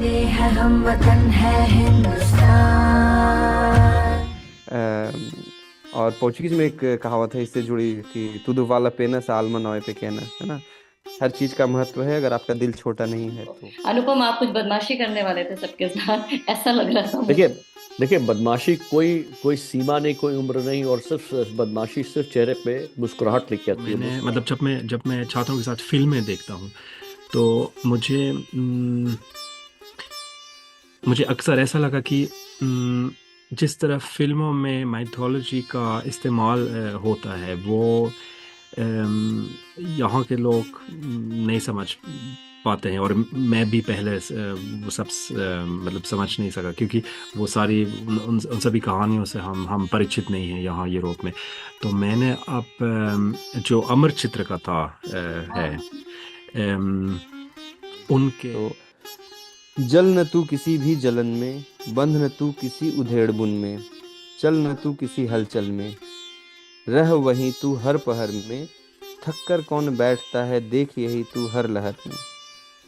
ये है हम वतन है हिंदुस्तान। और पोर्चुगीज में एक कहावत है इससे जुड़ी कि तुदु वाला पेना सा आलमा नॉय पे कहना है ना। हर चीज का महत्व है, अगर आपका दिल छोटा नहीं है तो। अनुपम, आप कुछ बदमाशी करने वाले थे सबके साथ, ऐसा लग रहा था देखिए, मुझे। देखिए, बदमाशी कोई कोई सीमा नहीं, कोई उम्र नहीं, और सिर्फ बदमाशी सिर्फ चेहरे पे मुस्कुराहट लेके आती है मैंने बस। मतलब जब मैं छात्रों के साथ फिल्में देखता हूँ तो मुझे अक्सर ऐसा लगा कि जिस तरह फिल्मों में माइथोलॉजी का इस्तेमाल होता है वो यहाँ के लोग नहीं समझ पाते हैं, और मैं भी पहले वो सब मतलब समझ नहीं सका, क्योंकि वो सारी उन सभी कहानियों से हम परिचित नहीं हैं यहाँ यूरोप में। तो मैंने अब जो अमर चित्र का था है अम, उनके तो जल न तू किसी भी जलन में, बंध न तू किसी उधेड़ बुन में, चल न तू किसी हलचल में, रह वहीं तू हर पहर में, थक कर कौन बैठता है देख यही तू हर लहर में।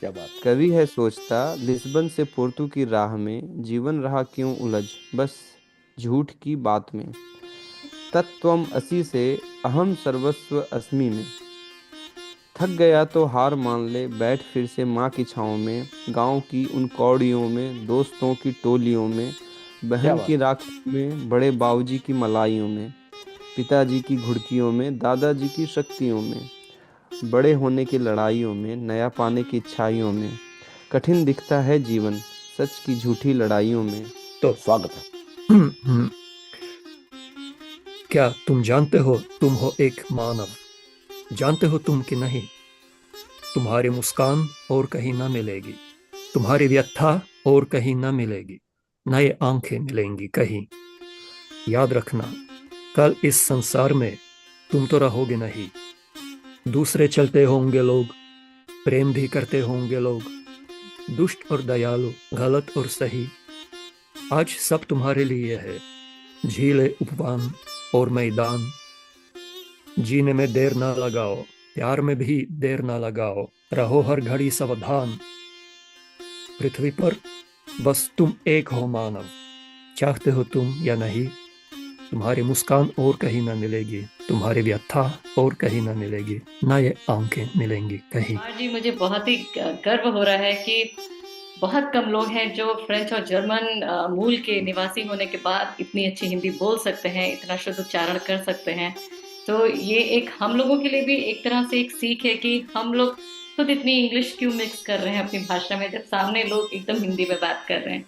क्या बात। कवि है सोचता लिस्बन से पोर्तु की राह में, जीवन रहा क्यों उलझ बस झूठ की बात में। तत्त्वम असी से अहम सर्वस्व अस्मि में, थक गया तो हार मान ले बैठ फिर से माँ की छाँव में, गांव की उन कौड़ियों में दोस्तों की टोलियों में, क्या बहन बात। की राखी में बड़े बाबूजी की मलाइयों में, पिताजी की घुड़कियों में दादाजी की शक्तियों में, बड़े होने की लड़ाइयों में नया पाने की इच्छाइयों में, कठिन दिखता है जीवन सच की झूठी लड़ाइयों में। तो स्वागत है। हम्म। क्या तुम जानते हो तुम हो एक मानव? जानते हो तुम कि नहीं? तुम्हारी मुस्कान और कहीं ना मिलेगी, तुम्हारी व्यथा और कहीं ना मिलेगी, न ये आंखें मिलेंगी कहीं। याद रखना, कल इस संसार में तुम तो रहोगे नहीं। दूसरे चलते होंगे लोग, प्रेम भी करते होंगे लोग, दुष्ट और दयालु, गलत और सही। आज सब तुम्हारे लिए है, झीलें, उपवन और मैदान। जीने में देर ना लगाओ, प्यार में भी देर ना लगाओ, रहो हर घड़ी सावधान। पृथ्वी पर बस तुम एक हो मानव, चाहते हो तुम या नहीं। तुम्हारी मुस्कान और कहीं ना मिलेगी, तुम्हारी व्यथा और कहीं ना मिलेगी, ना ये आंखें मिलेंगी कहीं। आज जी मुझे बहुत ही गर्व हो रहा है कि बहुत कम लोग हैं जो फ्रेंच और जर्मन मूल के निवासी होने के बाद इतनी अच्छी हिंदी बोल सकते हैं, इतना शुद्ध उच्चारण कर सकते हैं। तो ये एक हम लोगों के लिए भी एक तरह से एक सीख है कि हम लोग खुद इतनी इंग्लिश क्यों मिक्स कर रहे हैं अपनी भाषा में, जब सामने लोग एकदम हिंदी में बात कर रहे हैं।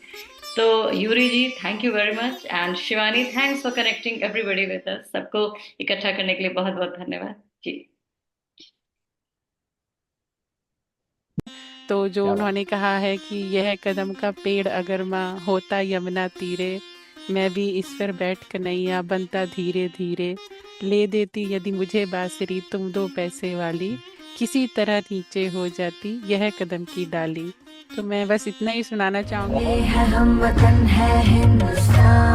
तो Yuri ji, thank you very much, and Shivani, thanks for connecting everybody with us. सबको इकट्ठा करने के लिए बहुत बहुत धन्यवाद जी। तो जो क्या बात। उन्होंने कहा है कि यह कदम का पेड़ अगर माँ होता यमुना तीरे, मैं भी इस पर बैठ कन्हैया बनता धीरे धीरे, ले देती यदि मुझे बांसुरी तुम 2 पैसे वाली, किसी तरह नीचे हो जाती यह कदम की डाली। तो मैं बस इतना ही सुनाना चाहूंगी। ये है हम वतन है हिंदुस्तान।